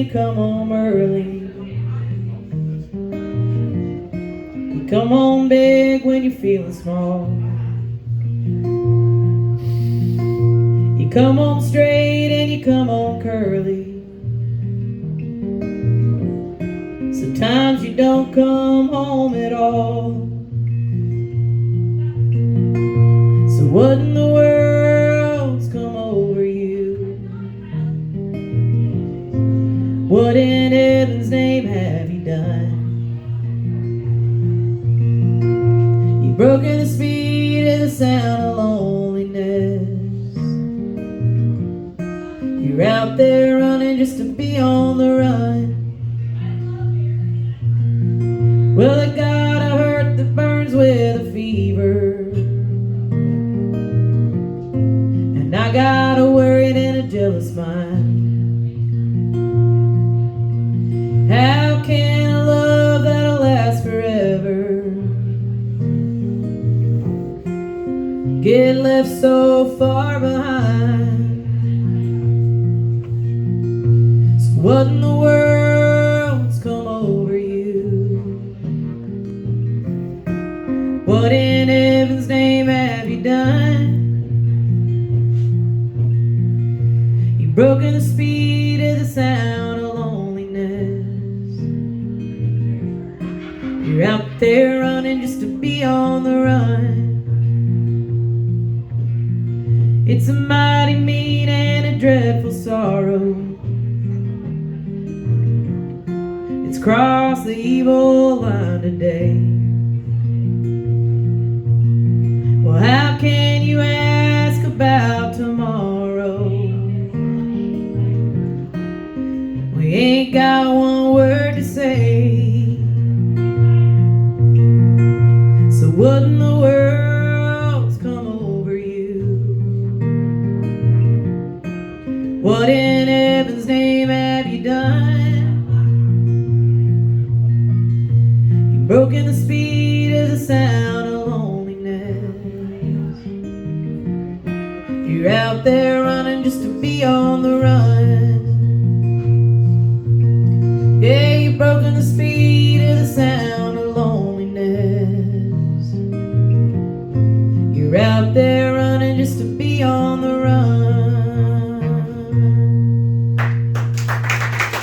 you come home early. You come home big when you're feeling small. You come home straight and you come home curly. Sometimes you don't come home at all. So what in the world's come over you? What in heaven's name have you done? You've broken the speed of the sound of loneliness. You're out there running just to be on the run. Well, I got a hurt that burns with a fever, and I got a worried and a jealous mind. How can a love that'll last forever get left so far behind? So what in the world's come over you? What in heaven's name have you done? You've broken the speed of the sound of loneliness. You're out there running just to be on the run. It's a mighty mean and a dreadful sorrow. It's crossed the evil line today. Well, how can you ask about tomorrow? We ain't got one word to say. So what in the world's come over you? What in heaven's name have you done? You've broken the speed of the sound of loneliness. You're out there running just to be on the run. Yeah, you've broken the speed of the